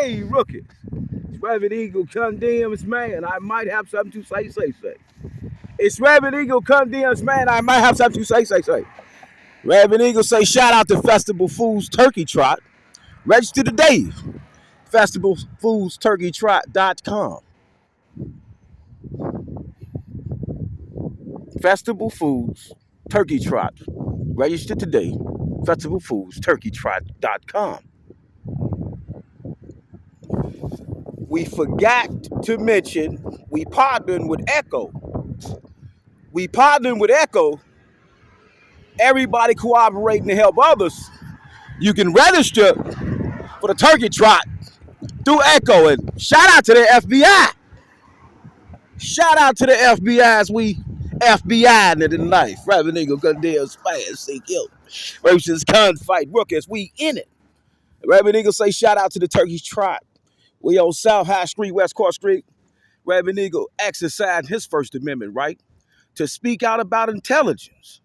Hey, rookies. Reverend Eagle condemns man. I might have something to say. It's Reverend Eagle condemns man. I might have something to say. Reverend Eagle say shout out to Festival Foods Turkey Trot. Register today. FestivalFoodsTurkeyTrot.com. Festival Foods Turkey Trot. Register today. FestivalFoodsTurkeyTrot.com. We forgot to mention we partnered with Echo. Everybody cooperating to help others. You can register for the Turkey Trot through Echo. And shout out to the FBI. Shout out to the FBI as we FBI in life. Reverend Eagle condemns fast, seek help. Versus gunfight rookies. We in it. Reverend Eagle say shout out to the Turkey Trot. We on South High Street, West Court Street. Reverend Eagle exercised his First Amendment right to speak out about intelligence.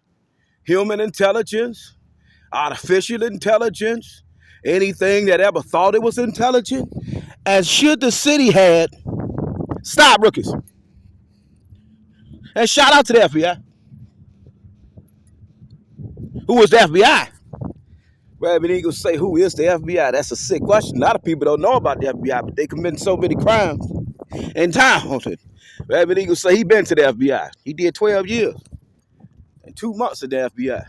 Human intelligence, artificial intelligence, anything that ever thought it was intelligent. And should the city had, stop rookies. And shout out to the FBI. Who is the FBI? Reverend Eagle say, who is the FBI? That's a sick question. A lot of people don't know about the FBI, but they commit so many crimes in town. Reverend Eagle say he been to the FBI. He did 12 years and 2 months in the FBI.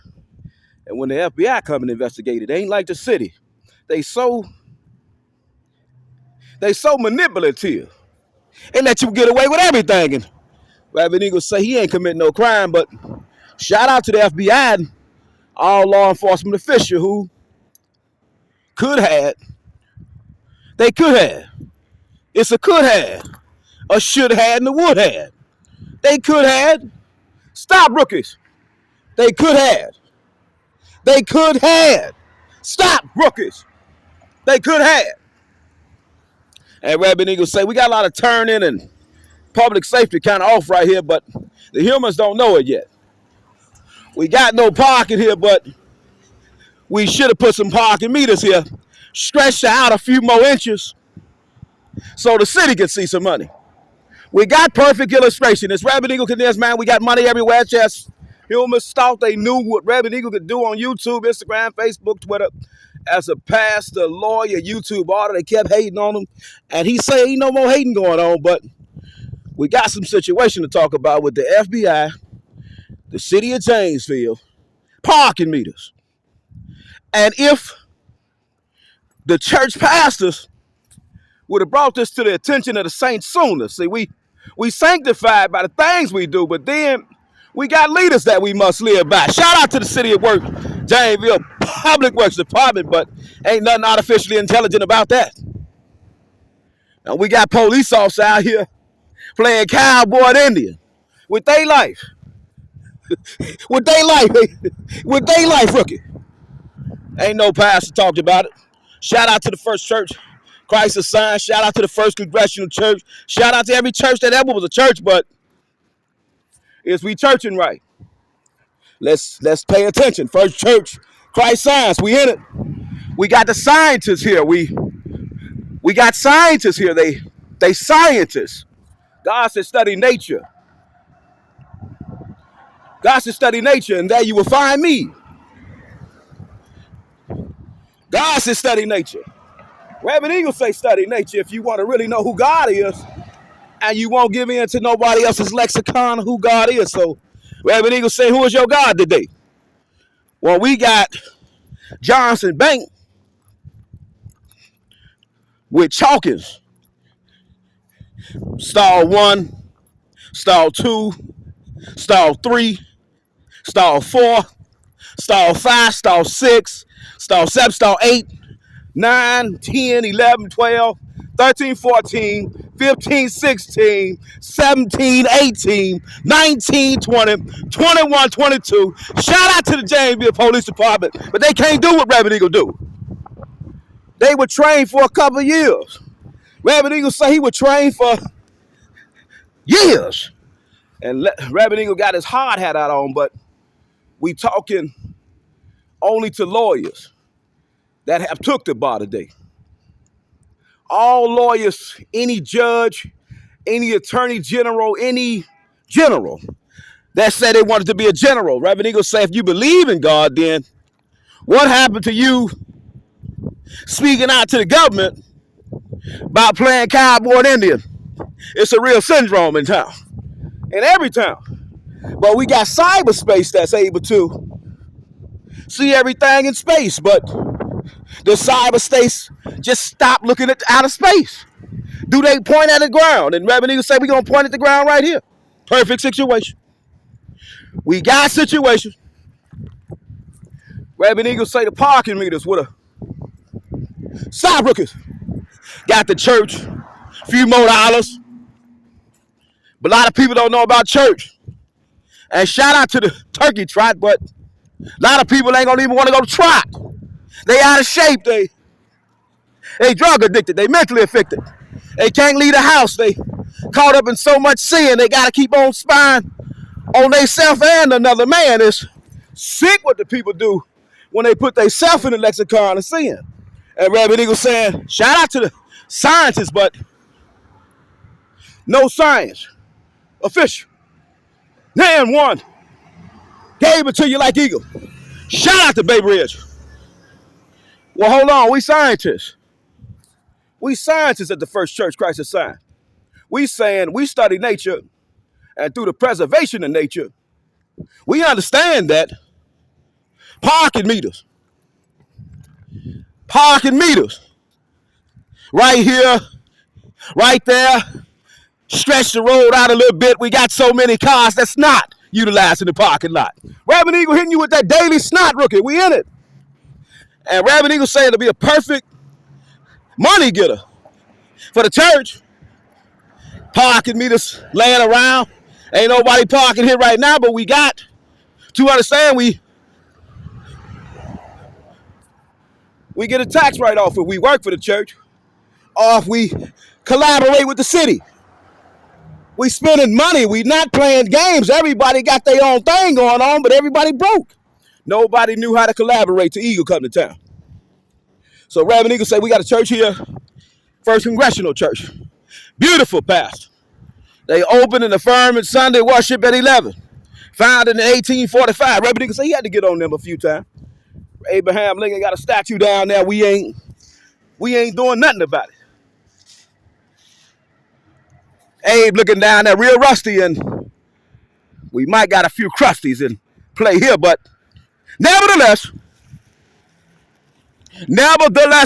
And when the FBI come and investigate it, they ain't like the city. They so manipulative. They let you get away with everything. And Reverend Eagle say he ain't committing no crime, but shout out to the FBI and all law enforcement officials who could have. They could have. It's a could have, a should have, and a would have. They could have. Stop, rookies. They could have. They could have. Stop, rookies. They could have. And Reverend Eagle say we got a lot of turning and public safety kind of off right here, but the humans don't know it yet. We got no parking here, but we should have put some parking meters here, stretched out a few more inches so the city can see some money. We got perfect illustration. It's Reverend Eagle condemns, man. We got money everywhere. Just humans thought they knew what Reverend Eagle could do on YouTube, Instagram, Facebook, Twitter. As a pastor, lawyer, YouTube author, they kept hating on him. And he said ain't no more hating going on, but we got some situation to talk about with the FBI, the city of Janesville, parking meters. And if the church pastors would have brought this to the attention of the saints sooner. See, we sanctified by the things we do, but then we got leaders that we must live by. Shout out to the city of work, Janesville Public Works Department, but ain't nothing artificially intelligent about that. And we got police officers out here playing cowboy and Indian with their life. with their life, rookie. Ain't no pastor talked about it. Shout out to the First Church Christ the Sign. Shout out to the First Congregational Church. Shout out to every church that ever was a church, but is we churching right? Let's pay attention. First Church Christ Science. We in it. We got the scientists here. We got scientists here. They scientists. God said study nature. God said study nature, and there you will find me. God said study nature. Reverend Eagle say study nature if you want to really know who God is, and you won't give in to nobody else's lexicon of who God is. So Reverend Eagle say, who is your God today? Well, we got Johnson Bank with Chalkins. Stall 1, stall 2, stall 3, stall 4, stall 5, stall 6, stall 7, stall 8, 9, 10, 11, 12, 13, 14, 15, 16, 17, 18, 19, 20, 21, 22. Shout out to the Janesville Police Department, but they can't do what Reverend Eagle do. They were trained for a couple of years. Reverend Eagle say he was trained for years. And Reverend Eagle got his hard hat out on, but we talking only to lawyers that have took the bar today. All lawyers, any judge, any attorney general, any general that said they wanted to be a general. Reverend Eagle say, if you believe in God, then what happened to you speaking out to the government about playing cowboy and Indian? It's a real syndrome in town, in every town. But we got cyberspace that's able to see everything in space. But the cyberspace just stop looking at outer space. Do they point at the ground? And Reverend Eagle say, we're going to point at the ground right here. Perfect situation. We got situations. Reverend Eagle say the parking meters with a side rookers. Got the church, a few more dollars. But a lot of people don't know about church. And shout out to the turkey trot, but a lot of people ain't gonna even want to go to trot. They out of shape. They drug addicted. They mentally affected. They can't leave the house. They caught up in so much sin. They gotta keep on spying on themselves and another man. It's sick what the people do when they put themselves in the lexicon of sin. And Reverend Eagle saying, shout out to the scientists, but no science. Official. Name one. Gave it to you like Eagle. Shout out to Bay Ridge. Well, hold on. We scientists. We scientists at the First Church Christ is Science. We saying we study nature, and through the preservation of nature, we understand that parking meters, right here, right there, stretch the road out a little bit. We got so many cars that's not utilizing the parking lot. Reverend Eagle hitting you with that daily snot rookie. We in it. And Reverend Eagle saying it'll be a perfect money getter for the church. Parking meters laying around. Ain't nobody parking here right now, but we got to understand we get a tax write-off if we work for the church or if we collaborate with the city. We spending money. We not playing games. Everybody got their own thing going on, but everybody broke. Nobody knew how to collaborate till Eagle come to town. So Reverend Eagle said, we got a church here, First Congressional Church. Beautiful pastor. They opened and affirmed Sunday worship at 11. Founded in 1845. Reverend Eagle said he had to get on them a few times. Abraham Lincoln got a statue down there. We ain't doing nothing about it. Abe looking down there real rusty, and we might got a few crusties in play here, but nevertheless,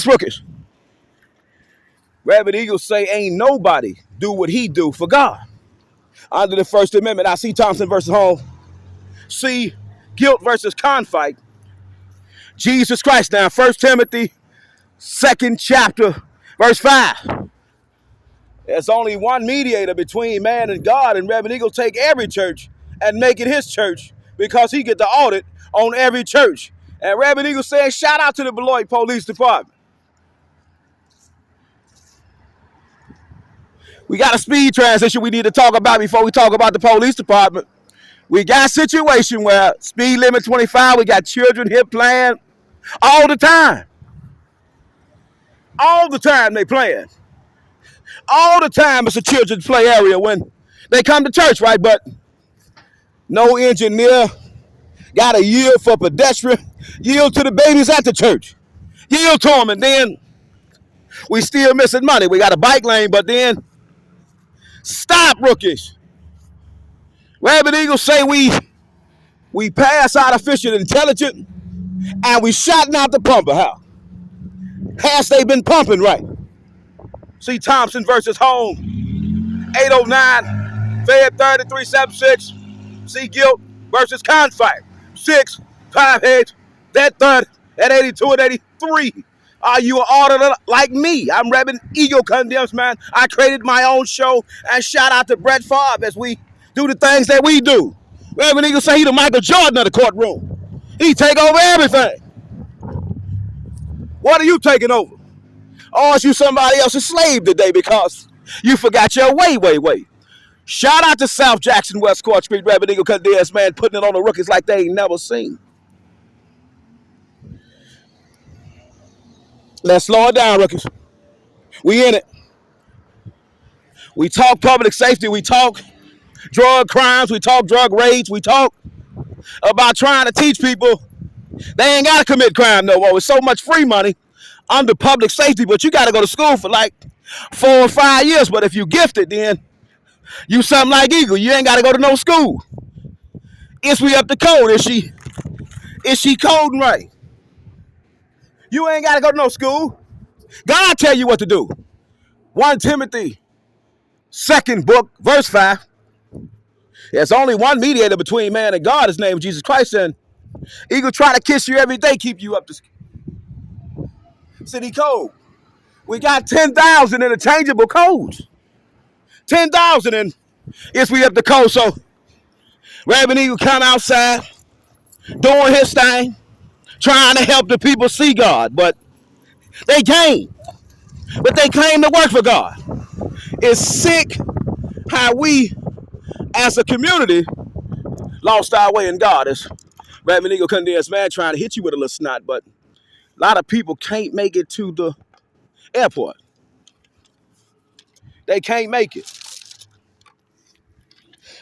rookies. Reverend Eagle say ain't nobody do what he do for God. Under the First Amendment, I see Thompson versus Home. See guilt versus conflict. Jesus Christ now, 1 Timothy, 2nd chapter, verse 5. There's only one mediator between man and God, and Reverend Eagle take every church and make it his church because he get the audit on every church. And Reverend Eagle says, shout out to the Beloit Police Department. We got a speed transition we need to talk about before we talk about the police department. We got a situation where speed limit 25, we got children here playing all the time. All the time they playing. All the time it's a children's play area when they come to church, right? But no engineer got a yield for pedestrian, yield to the babies at the church, yield to them, and then we still missing money. We got a bike lane, but then stop, rookies. Reverend Eagle say we pass artificial intelligence and we shotting out the pumper. How? Has they been pumping right? See Thompson versus Home, 809, Fed 3376. See Guilt versus Conflict, 6, 5 heads, that third at 82 and 83. Are you an auditor like me? I'm Reverend Eagle Condemns, man. I created my own show, and shout out to Brett Favre as we do the things that we do. Reverend Eagle say he the Michael Jordan of the courtroom. He take over everything. What are you taking over? Or is you somebody else's slave today because you forgot your way? Shout out to South Jackson, West Court Street, Reverend Eagle Condemns, man, putting it on the rookies like they ain't never seen. Let's slow it down, rookies. We in it. We talk public safety. We talk drug crimes. We talk drug raids. We talk about trying to teach people they ain't got to commit crime no more. It's so much free money under public safety, but you got to go to school for like 4 or 5 years. But if you gifted, then you something like Eagle. You ain't got to go to no school. Is we up the code? Is she coding right? You ain't got to go to no school. God tell you what to do. 1 Timothy, 2nd book, verse 5. There's only one mediator between man and God. His name is Jesus Christ. And Eagle try to kiss you every day, keep you up to city code. We got 10,000 interchangeable codes. 10,000 and it's we up the code. So Rabbit Eagle come outside doing his thing, trying to help the people see God. But they claim to work for God. It's sick how we as a community lost our way in God. It's Rabbit Eagle condensed man trying to hit you with a little snot, but a lot of people can't make it to the airport. They can't make it.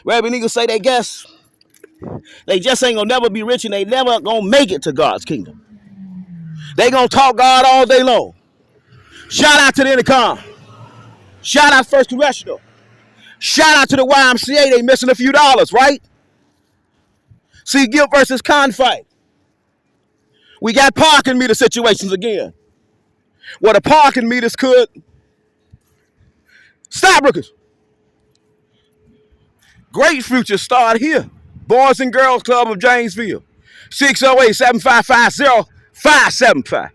Rabbit Eagle say they guess they just ain't gonna never be rich and they never gonna make it to God's kingdom. They gonna talk God all day long. Shout out to the Intercom. Shout out First Congressional. Shout out to the YMCA. They missing a few dollars, right? See, guilt versus confight. We got parking meter situations again. Where the parking meters could stop Brookers. Great future start here. Boys and Girls Club of Janesville. 608-755-0575.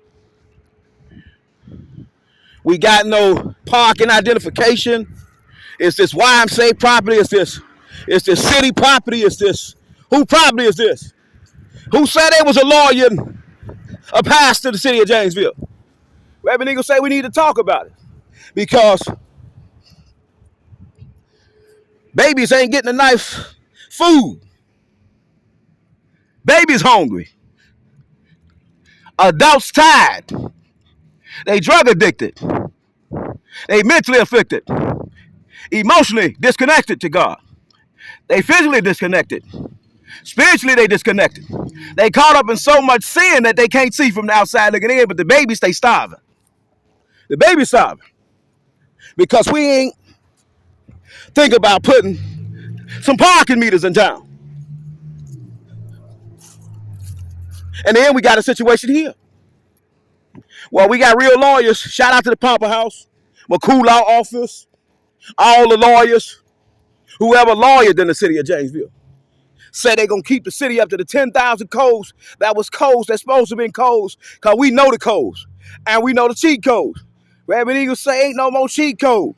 We got no parking identification. It's this YMCA property. It's this city property. It's this. Who property is this? Who said they was a lawyer and a pastor to the city of Janesville? Reverend Eagle say we need to talk about it. Because babies ain't getting enough food. Babies hungry. Adults tired. They drug addicted. They mentally afflicted. Emotionally disconnected to God. They physically disconnected. Spiritually they disconnected. They caught up in so much sin that they can't see from the outside looking in, but the babies stay starving. The baby's starving. Because we ain't think about putting some parking meters in town. And then we got a situation here. Well, we got real lawyers. Shout out to the Pomper House, McCool Law Office, all the lawyers, whoever lawyered in the city of Janesville. Said they're going to keep the city up to the 10,000 codes. That was codes that's supposed to have been codes because we know the codes and we know the cheat codes. Rabbit Eagle say ain't no more cheat code.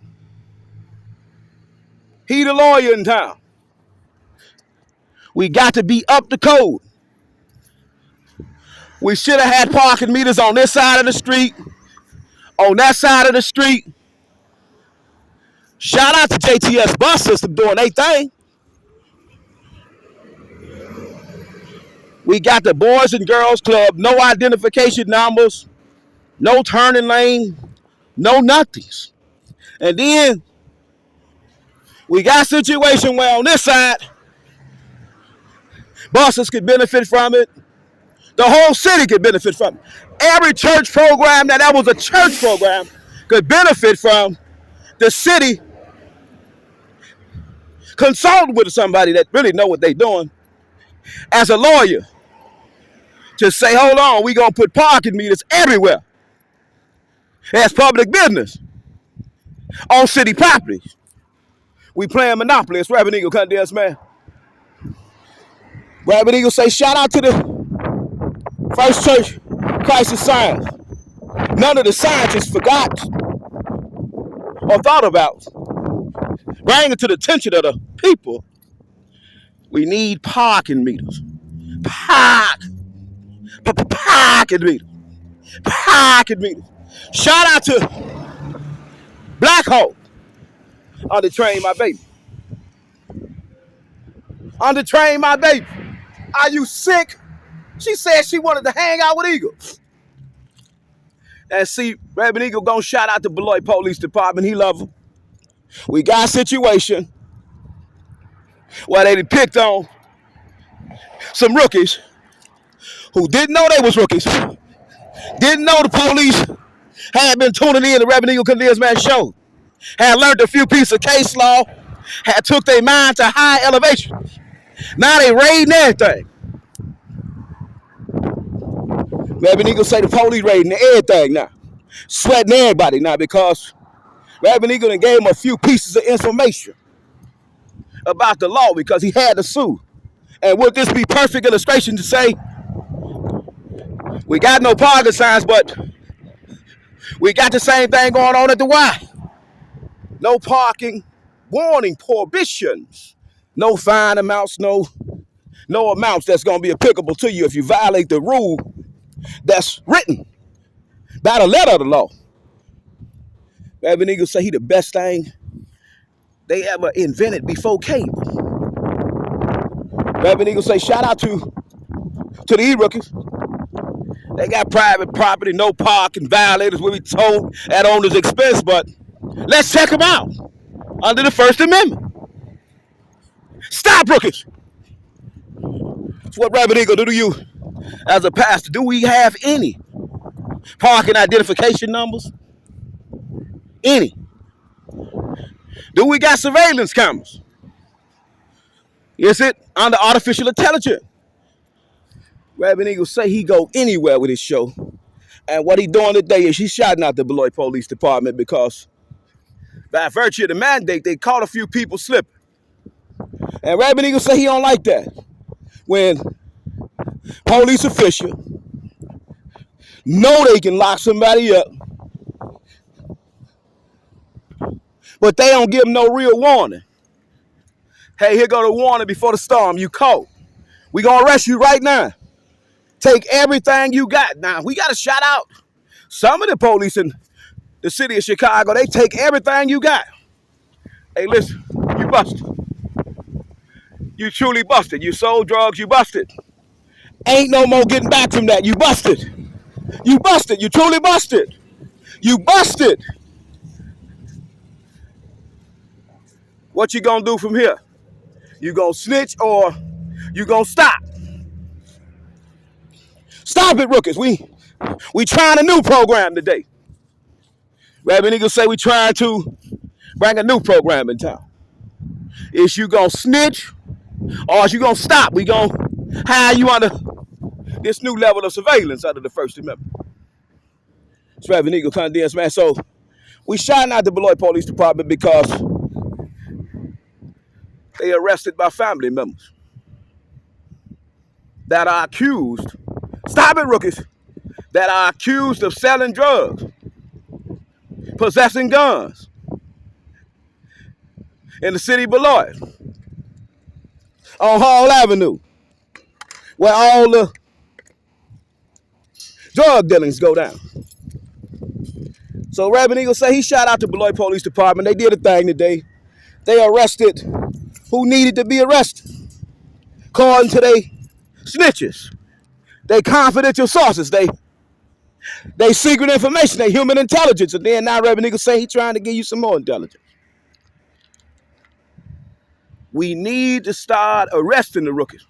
He the lawyer in town. We got to be up the code. We should have had parking meters on this side of the street, on that side of the street. Shout out to JTS Bus System doing their thing. We got the Boys and Girls Club, no identification numbers, no turning lane, no nothings. And then we got a situation where on this side, buses could benefit from it. The whole city could benefit from it. Every church program that was a church program could benefit from the city consulting with somebody that really know what they're doing as a lawyer to say, hold on, we going to put parking meters everywhere as public business on city properties. We playing Monopoly. It's Rabbit Eagle, condensed man. Rabbit Eagle say, shout out to the First Church Christ of Science. None of the scientists forgot or thought about. Bring it to the attention of the people. We need parking meters. Parking meters. Parking meters. Shout out to Black Hole. Undertrain my baby. Undertrain my baby. Are you sick? She said she wanted to hang out with Eagle. And see, Reverend Eagle gonna shout out the Beloit Police Department. He love them. We got a situation where they picked on some rookies who didn't know they was rookies, didn't know the police had been tuning in to Reverend Eagle Condensed Man show, had learned a few pieces of case law, had took their mind to high elevation. Now they raiding everything. Reverend Eagle say the police raiding everything now. Sweating everybody now because Reverend Eagle gave him a few pieces of information about the law because he had to sue. And would this be perfect illustration to say we got no parking signs, but we got the same thing going on at the Y? No parking, warning, prohibitions, no fine amounts, no amounts that's going to be applicable to you if you violate the rule that's written by the letter of the law. Reverend Eagle say he the best thing they ever invented before cable. Reverend Eagle say shout out to the E-Rookies. They got private property, no parking, violators will be towed at owner's expense, but let's check them out under the First Amendment. Stop rookies. That's what Reverend Eagle do to you as a pastor. Do we have any parking identification numbers? Any? Do we got surveillance cameras? Is it under artificial intelligence? Reverend Eagle say he go anywhere with his show. And what he doing today is he's shouting out the Beloit Police Department because by virtue of the mandate, they caught a few people slipping. And Reverend Eagle say he don't like that. When police officials know they can lock somebody up, but they don't give them no real warning. Hey, here go the warning before the storm. You caught. We gonna arrest you right now. Take everything you got. Now, we got to shout out some of the police in the city of Chicago. They take everything you got. Hey, listen, you busted. You truly busted. You sold drugs, you busted. Ain't no more getting back from that. You busted. You busted. You truly busted. You busted. What you gonna do from here? You gonna snitch or you gonna stop? Stop it, rookies. We trying a new program today. Reverend Eagle say we trying to bring a new program in town. Is you gonna snitch or is you gonna stop? We gonna hire you under this new level of surveillance under the First Amendment. It's Reverend Eagle Condensed Man. So we shouting out the Beloit Police Department because they arrested by family members that are accused. Stop it, rookies. That are accused of selling drugs, possessing guns in the city of Beloit on Hall Avenue, where all the drug dealings go down. So Reverend Eagle say he shout out to Beloit Police Department. They did a thing today. They arrested who needed to be arrested, according to they snitches. They confidential sources, they secret information, they human intelligence, and then now Reverend Eagle say he trying to give you some more intelligence. We need to start arresting the rookies.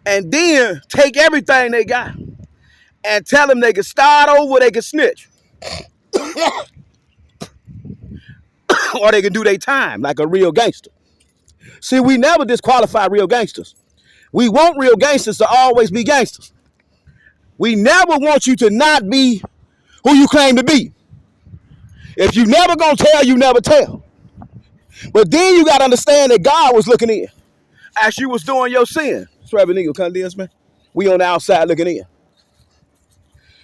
And then take everything they got and tell them they can start over, they can snitch. Or they can do their time like a real gangster. See, we never disqualify real gangsters. We want real gangsters to always be gangsters. We never want you to not be who you claim to be. If you never gonna tell, you never tell. But then you gotta understand that God was looking in as you was doing your sin. It's Reverend Eagle Condensed Man. We on the outside looking in.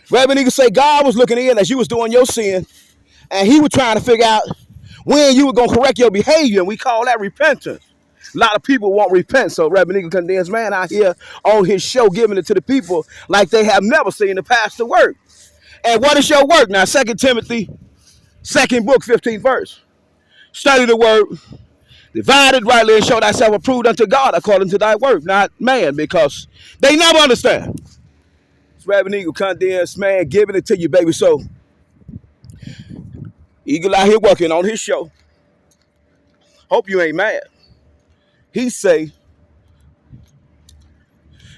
Reverend Eagle say God was looking in as you was doing your sin, and he was trying to figure out when you were gonna correct your behavior, and we call that repentance. A lot of people won't repent, so Reverend Eagle Condensed Man out here on his show giving it to the people like they have never seen the pastor work. And what is your work? Now, 2 Timothy, 2nd book, 15th verse. Study the word, divide it rightly, and show thyself approved unto God according to thy work, not man, because they never understand. It's Reverend Eagle Condensed Man giving it to you, baby. So Eagle out here working on his show. Hope you ain't mad. He say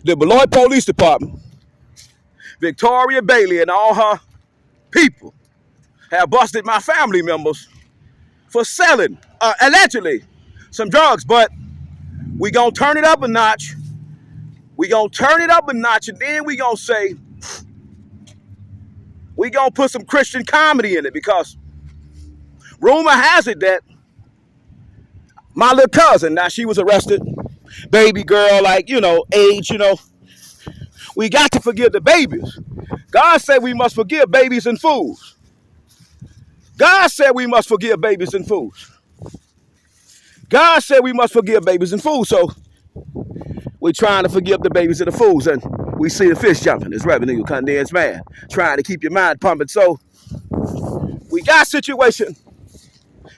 the Beloit Police Department, Victoria Bailey and all her people have busted my family members for selling, allegedly, some drugs. But we gonna turn it up a notch. We gonna turn it up a notch, and then we gonna say, we gonna put some Christian comedy in it, because rumor has it that my little cousin, now she was arrested, baby girl, like, age, we got to forgive the babies. God said we must forgive babies and fools. God said we must forgive babies and fools. God said we must forgive babies and fools. So we're trying to forgive the babies and the fools. And we see the fish jumping. It's Reverend Eagle Condensed Man, trying to keep your mind pumping. So we got situation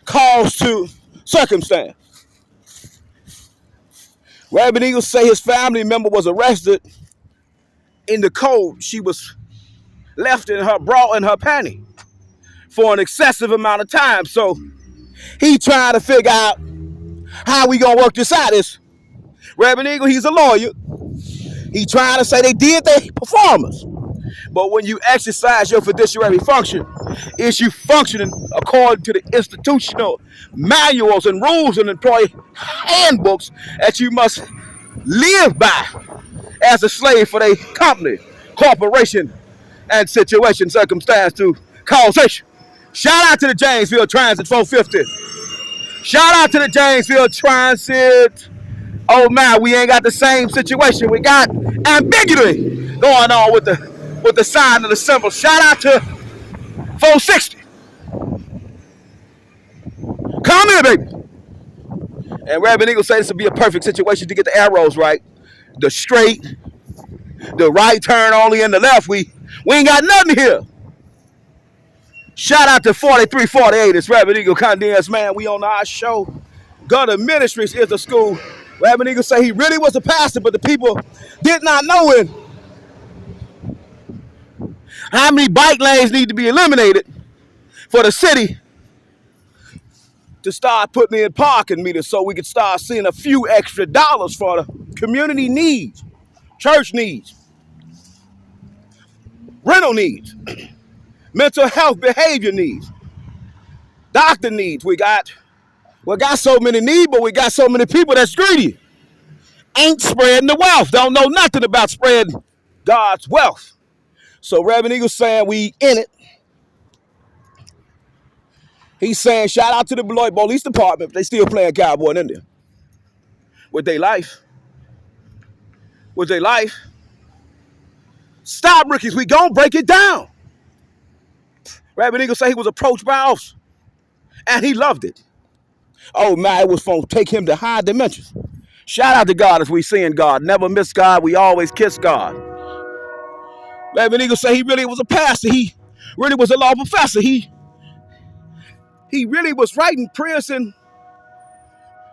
calls to circumstance. Reverend Eagle say his family member was arrested in the cold. She was left in her bra and her panty for an excessive amount of time. So he trying to figure out how we gonna work this out. This Reverend Eagle, he's a lawyer. He trying to say they did their performance. But when you exercise your fiduciary function, is you functioning according to the institutional manuals and rules and employee handbooks that you must live by as a slave for their company, corporation, and situation, circumstance to causation. Shout out to the Janesville Transit 450. Shout out to the Janesville Transit. Oh man, we ain't got the same situation. We got ambiguity going on with the sign of the symbol. Shout out to 460. Come here, baby. And Reverend Eagle said this would be a perfect situation to get the arrows right. The straight, the right turn only, and the left. We ain't got nothing here. Shout out to 4348. It's Reverend Eagle Condensed Man. We on our show. Gunner Ministries is the school. Reverend Eagle say he really was a pastor, but the people did not know him. How many bike lanes need to be eliminated for the city to start putting in parking meters so we could start seeing a few extra dollars for the community needs, church needs, rental needs, mental health behavior needs, doctor needs. We got so many needs, but we got so many people that's greedy. Ain't spreading the wealth. Don't know nothing about spreading God's wealth. So Reverend Eagle saying we in it. He's saying shout out to the Beloit Police Department. They still playing cowboy in there. With their life. With their life. Stop, rookies. We gonna break it down. Reverend Eagle say he was approached by us. And he loved it. Oh man, it was fun. Take him to high dimensions. Shout out to God as we seeing God. Never miss God. We always kiss God. Reverend Eagle say he really was a pastor. He really was a law professor. He really was writing prison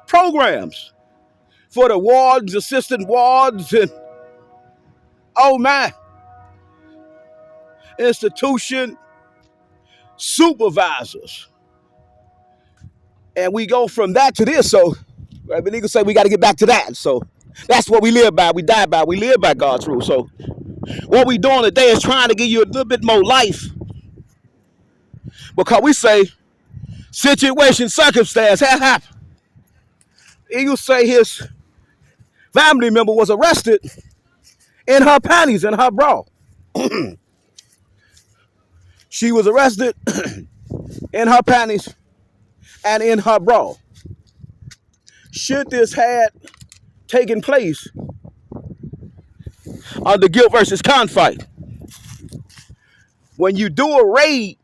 programs for the wards, assistant wards, and oh man, institution supervisors. And we go from that to this. So Reverend Eagle say we got to get back to that. So that's what we live by. We die by. We live by God's rules. So what we doing today is trying to give you a little bit more life. Because we say situation, circumstance has happened. Eagle say his family member was arrested in her panties and her bra. She was arrested in her panties and in her bra. Should this had taken place under guilt versus conflict, when you do a raid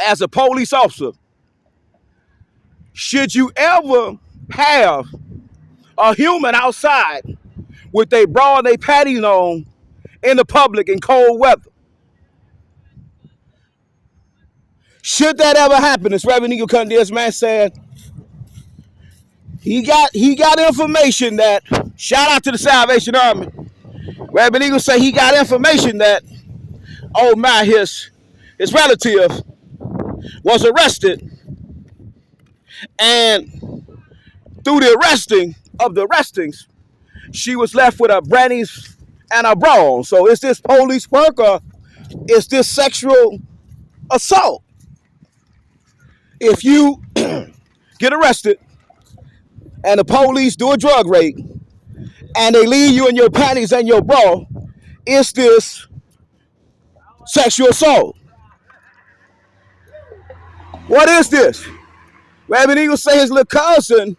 as a police officer, should you ever have a human outside with their bra and their panties on in the public in cold weather? Should that ever happen? As Reverend Eagle Condensed Man said, he got information that, shout out to the Salvation Army, Rabbit Eagle say he got information that, oh my, his relative was arrested, and through the arresting of the arrestings, she was left with her brannies and her bra. So is this police work or is this sexual assault? If you get arrested and the police do a drug raid and they leave you in your panties and your bra, is this sexual assault? What is this? Rabbit Eagle say his little cousin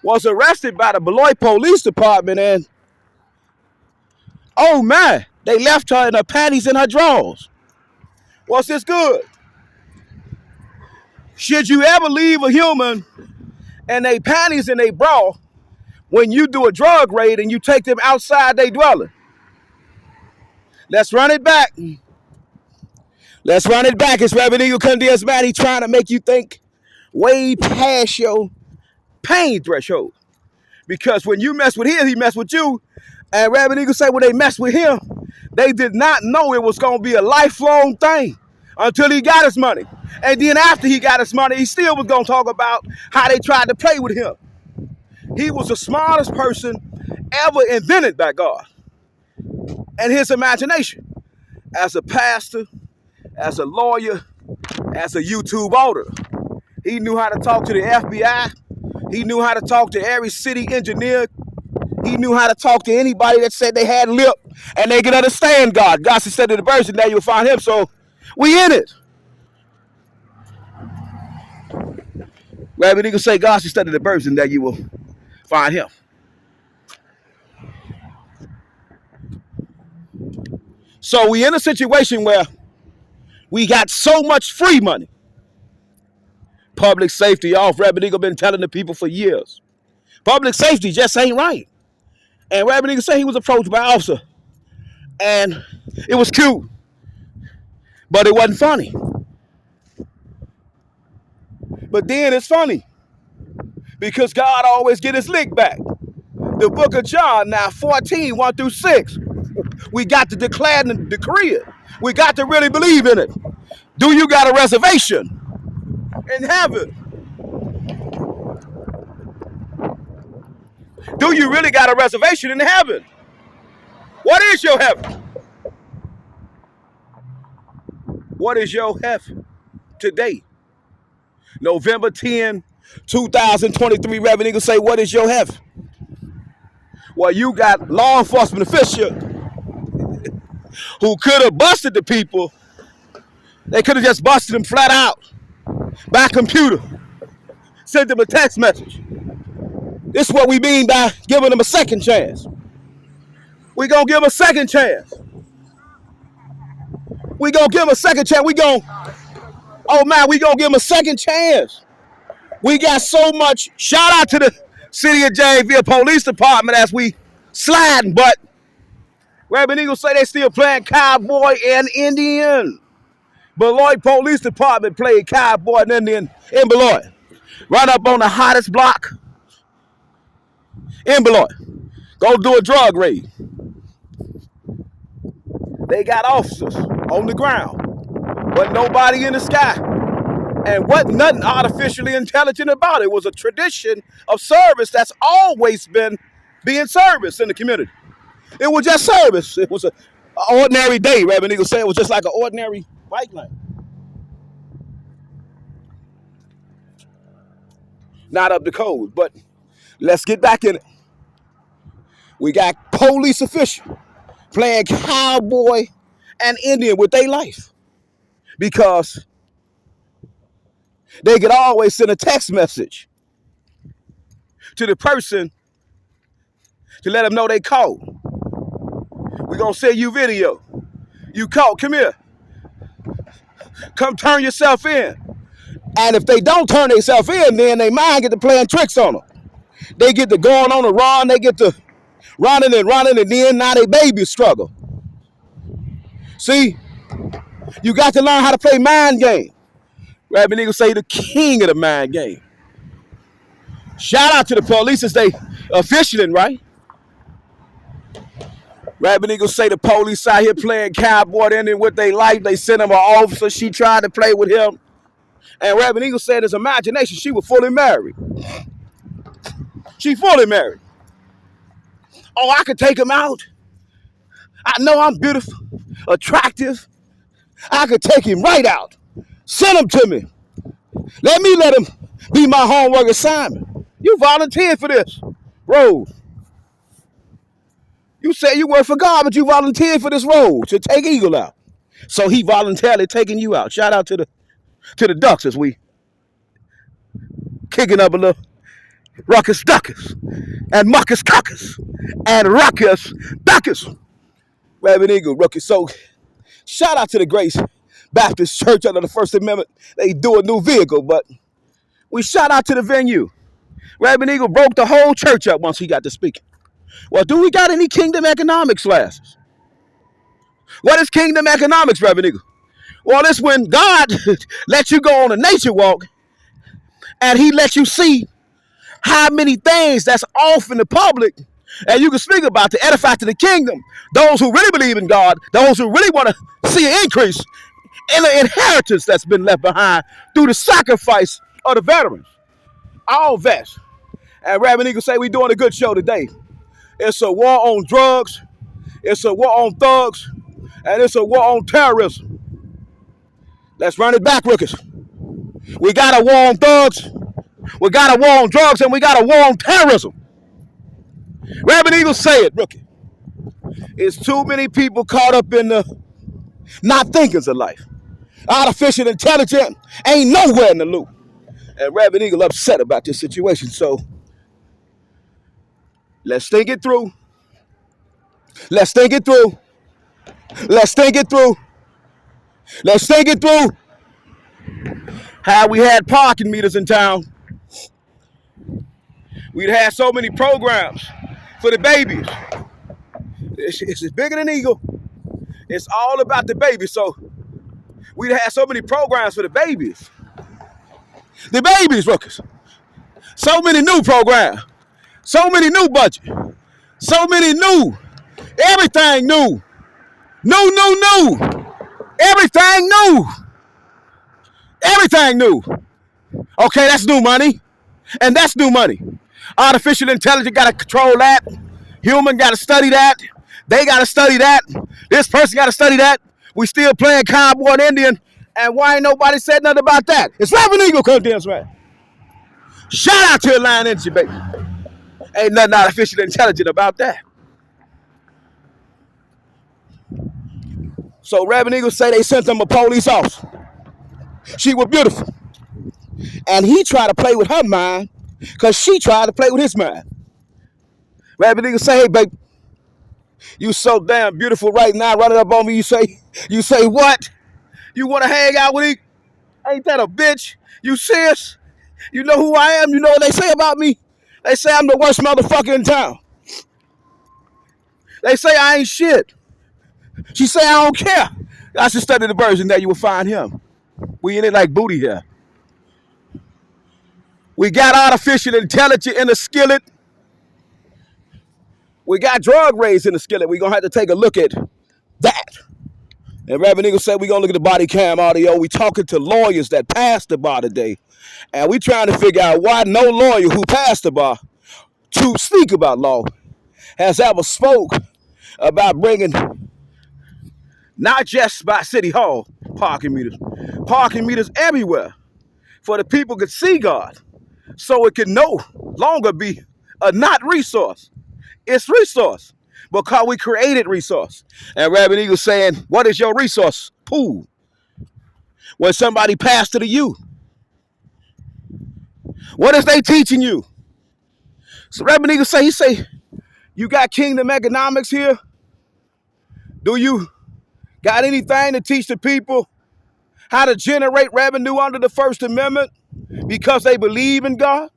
was arrested by the Beloit Police Department, and oh man, they left her in her panties and her drawers. Was this good? Should you ever leave a human in their panties and their bra when you do a drug raid and you take them outside their dwelling? Let's run it back. Let's run it back. It's Rabbit Eagle Condensed Matty trying to make you think way past your pain threshold. Because when you mess with him, he messed with you. And Rabbit Eagle say when they messed with him, they did not know it was going to be a lifelong thing until he got his money. And then after he got his money, he still was going to talk about how they tried to play with him. He was the smartest person ever invented by God and his imagination. As a pastor, as a lawyer, as a YouTube auditor, he knew how to talk to the FBI. He knew how to talk to every city engineer. He knew how to talk to anybody that said they had lip and they could understand God. God said to the birds, and now you'll find him. So we in it. Rabbit Eagle say God should study the birds, and that you will find him. So we in a situation where we got so much free money. Public safety off. Rabbit Eagle been telling the people for years. Public safety just ain't right. And Rabbit Eagle say he was approached by an officer. And it was cute. But it wasn't funny. But then it's funny. Because God always get his lick back. The book of John, now 14, 1 through 6. We got to declare and decree it. We got to really believe in it. Do you got a reservation in heaven? Do you really got a reservation in heaven? What is your heaven? What is your heaven today? November 10, 2023, Rabbit Eagle say, what is your heaven? Well, you got law enforcement officials who could have busted the people. They could have just busted them flat out by computer. Sent them a text message. This is what we mean by giving them a second chance. We gonna give them a second chance. We gonna give them a second chance. We gonna give them a second chance. We got so much. Shout out to the City of Janesville Police Department as we sliding, but Rabbit Eagle say they still playing cowboy and Indian. Beloit Police Department played cowboy and Indian in Beloit. Run up on the hottest block in Beloit. Go do a drug raid. They got officers on the ground, but nobody in the sky. And wasn't nothing artificially intelligent about it. It was a tradition of service that's always been being service in the community. It was just service. It was an ordinary day. Rabbit Eagle said it was just like an ordinary bike lane. Not up to code, but let's get back in it. We got police officials playing cowboy and Indian with their life because they could always send a text message to the person to let them know they called. We're going to send you video. You called. Come here. Come turn yourself in. And if they don't turn themselves in, then they mind get to playing tricks on them. They get to going on a run. They get to running, and then now they baby struggle. See, you got to learn how to play mind game. Rabbit Eagle say the king of the mind game. Shout out to the police as they officiating, right? Rabbit Eagle say the police out here playing cowboy Indian with their life. They sent him an officer. She tried to play with him. And Rabbit Eagle said his imagination, she was fully married. She fully married. Oh, I could take him out. I know I'm beautiful, attractive. I could take him right out. Send him to me. Let him be my homework assignment. You volunteered for this. Rose. You said you work for God, but you volunteered for this role to take Eagle out. So he voluntarily taking you out. Shout out to the Ducks as we kicking up a little ruckus duckus and muckus cuckus and ruckus duckus. Rabbit Eagle rookie. So shout out to the Grace Baptist Church under the First Amendment. They do a new vehicle, but we shout out to the venue. Rabbit Eagle broke the whole church up once he got to speaking. Well, do we got any kingdom economics classes? What is kingdom economics, Rabbit Eagle? Well, it's when God lets you go on a nature walk and he lets you see how many things that's off in the public and you can speak about to edify to the kingdom. Those who really believe in God, those who really want to see an increase in the inheritance that's been left behind through the sacrifice of the veterans. All vets. And Rabbit Eagle say we doing a good show today. It's a war on drugs, it's a war on thugs, and it's a war on terrorism. Let's run it back, rookies. We got a war on thugs, we got a war on drugs, and we got a war on terrorism. Rabbit Eagle say it, rookie. It's too many people caught up in the not thinkings of life. Artificial intelligence ain't nowhere in the loop. And Rabbit Eagle upset about this situation. So let's think it through. Let's think it through. Let's think it through. Let's think it through. How we had parking meters in town. We'd had so many programs for the babies. It's bigger than Eagle. It's all about the babies. So we'd had so many programs for the babies. The babies, rookies. So many new programs. So many new budget. So many new. Everything new. New. Everything new. Everything new. Okay, that's new money. And that's new money. Artificial intelligence got to control that. Human got to study that. They got to study that. This person got to study that. We still playing cowboy and Indian. And why ain't nobody said nothing about that? It's Rabbit Eagle contents, man. Shout out to Atlanta Energy, baby. Ain't nothing artificial intelligent about that. So Rabbit Eagle say they sent them a police officer. She was beautiful. And he tried to play with her mind because she tried to play with his mind. Rabbit Eagle say, hey, baby, you so damn beautiful right now, running up on me. You say what? You want to hang out with me? Ain't that a bitch? You serious? You know who I am? You know what they say about me? They say I'm the worst motherfucker in town. They say I ain't shit. She say I don't care. I should study the version that you will find him. We in it like booty here. We got artificial intelligence in the skillet. We got drug raids in the skillet. We're going to have to take a look at that. And Rabbit Eagle said we're going to look at the body cam audio. We talking to lawyers that passed the bar today. And we trying to figure out why no lawyer who passed the bar to speak about law has ever spoke about bringing, not just by City Hall, parking meters everywhere for the people could see God so it can no longer be a not resource. It's resource because we created resource. And Rabbit Eagle saying, what is your resource pool? When somebody passed it to you. What is they teaching you? So Rabbit Eagle say, you got kingdom economics here? Do you got anything to teach the people how to generate revenue under the First Amendment because they believe in God?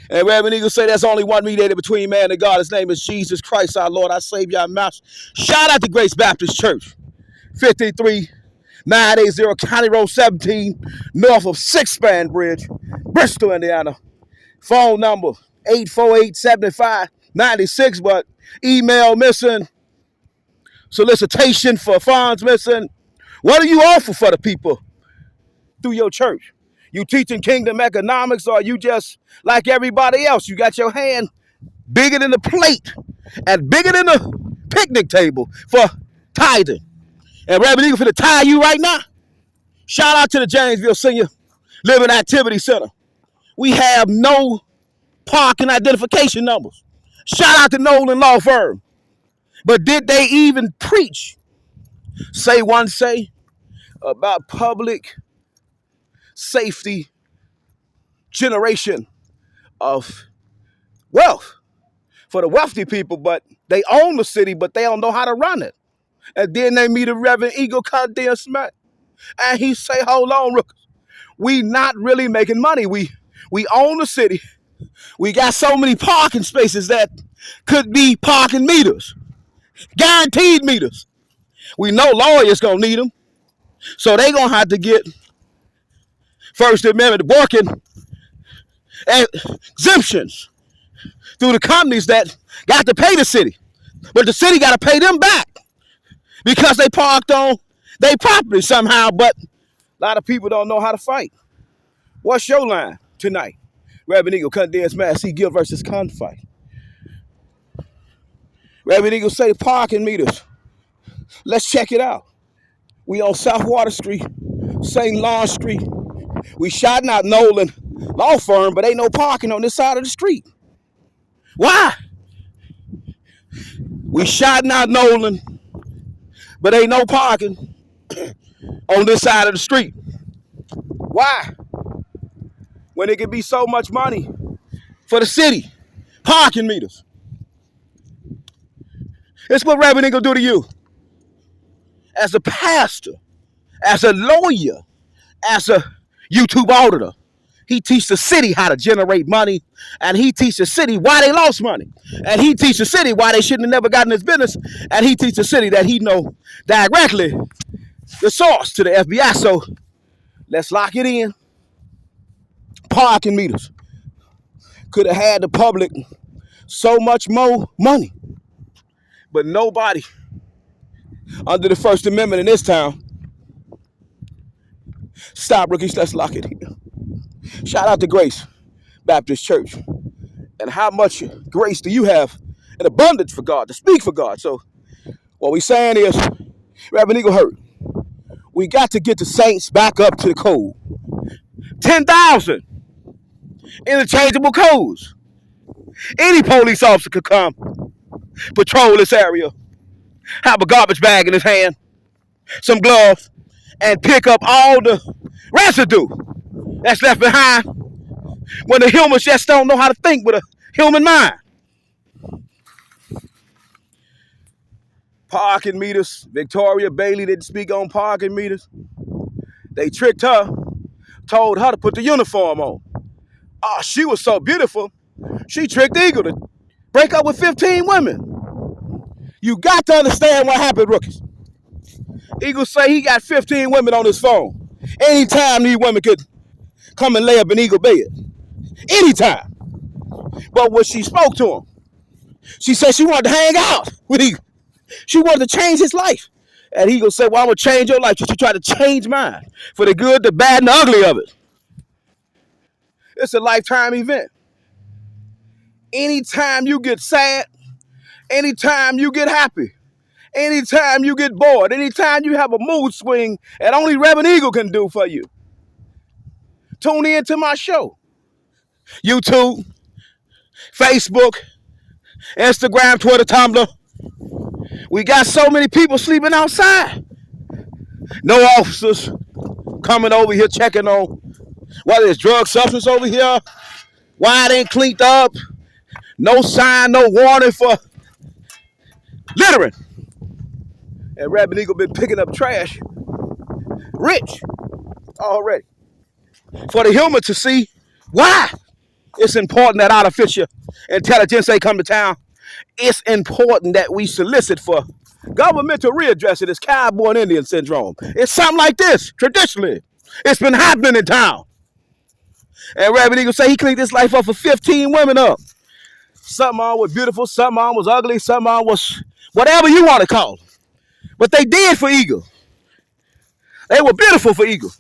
And Rabbit Eagle say there's only one mediator between man and God. His name is Jesus Christ, our Lord, our Savior, our Master. Shout out to Grace Baptist Church, 53980 County Road 17, north of Six Span Bridge, Bristol, Indiana. Phone number 848-7596, but email missing. solicitation for funds missing. What do you offer for the people through your church? You teaching kingdom economics, or you just like everybody else? You got your hand bigger than the plate and bigger than the picnic table for tithing. And Reverend Eagle for the tie you right now. Shout out to the Janesville Senior Living Activity Center. We have no parking identification numbers. Shout out to Nolan Law Firm. But did they even preach, say about public safety generation of wealth for the wealthy people? But they own the city, but they don't know how to run it. And then they meet a Reverend Eagle Condemn Smith. And he say, hold on, Rookers. We not really making money. We own the city. We got so many parking spaces that could be parking meters. Guaranteed meters. We know lawyers gonna need them. So they gonna have to get First Amendment working exemptions through the companies that got to pay the city. But the city got to pay them back because they parked on their property somehow. But a lot of people don't know how to fight. What's your line tonight? Reverend Eagle condemns Mass C. Gill versus Confight. Reverend Eagle say parking meters. Let's check it out. We on South Water Street, St. Lawrence Street. We shouting out Nolan Law Firm, but ain't no parking on this side of the street. Why? We shouting out Nolan, but ain't no parking on this side of the street. Why? When it could be so much money for the city. Parking meters. It's what Reverend Eagle do to you. As a pastor, as a lawyer, as a YouTube auditor, he teach the city how to generate money, and he teach the city why they lost money, and he teach the city why they shouldn't have never gotten this business, and he teach the city that he know directly the source to the FBI. So let's lock it in. Parking meters could have had the public so much more money, but nobody under the First Amendment in this town. Stop, rookies. Let's lock it in. Shout out to Grace Baptist Church. And how much grace do you have in abundance for God, to speak for God? So what we saying is, Reverend Eagle heard, we got to get the saints back up to the code. 10,000 interchangeable codes. Any police officer could come, patrol this area, have a garbage bag in his hand, some gloves, and pick up all the residue that's left behind when the humans just don't know how to think with a human mind. Parking meters. Victoria Bailey didn't speak on parking meters. They tricked her, told her to put the uniform on. Oh, she was so beautiful. She tricked Eagle to break up with 15 women. You got to understand what happened, rookies. Eagle say he got 15 women on his phone. Anytime these women could come and lay up in Eagle bed. Anytime. But when she spoke to him, she said she wanted to hang out with Eagle. She wanted to change his life. And Eagle said, well, I'm going to change your life. She tried to change mine for the good, the bad, and the ugly of it. It's a lifetime event. Anytime you get sad, anytime you get happy, anytime you get bored, anytime you have a mood swing that only Reverend Eagle can do for you, tune in to my show. YouTube, Facebook, Instagram, Twitter, Tumblr. We got so many people sleeping outside. No officers coming over here checking on whether it's drug substance over here, why it ain't cleaned up, no sign, no warning for littering. And Reverend Eagle been picking up trash, rich already. For the human to see why it's important that artificial intelligence ain't come to town. It's important that we solicit for governmental readdress of this cowboy and Indian syndrome. It's something like this, traditionally. It's been happening in town. And Reverend Eagle say he cleaned this life up for 15 women up. Some of them was beautiful, some of them was ugly, some of them was whatever you want to call them. But they did for Eagle. They were beautiful for Eagle.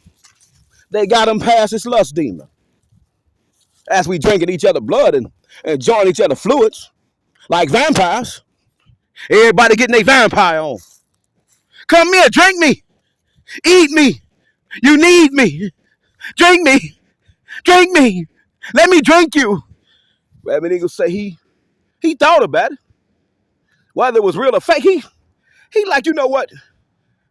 They got him past his lust demon. As we drinking each other blood and enjoying each other fluids like vampires. Everybody getting their vampire on. Come here, drink me, eat me. You need me. Drink me, drink me. Let me drink you. Reverend Eagle say he thought about it. Whether it was real or fake, he like, you know what?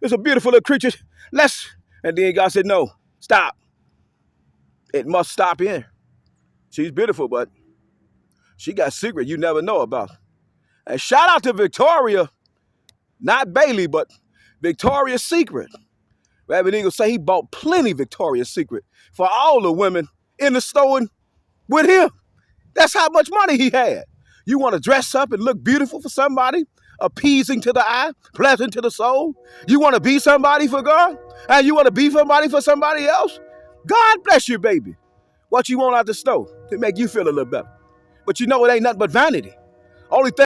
It's a beautiful little creature. And then God said, no, stop. It must stop here. She's beautiful, but she got secret you never know about. And shout out to Victoria, not Bailey, but Victoria's Secret. Reverend Eagle say he bought plenty Victoria's Secret for all the women in the store with him. That's how much money he had. You want to dress up and look beautiful for somebody, appeasing to the eye, pleasant to the soul. You want to be somebody for God, and you want to be somebody for somebody else. God bless you, baby. What you want out the store to make you feel a little better. But you know it ain't nothing but vanity. Only thing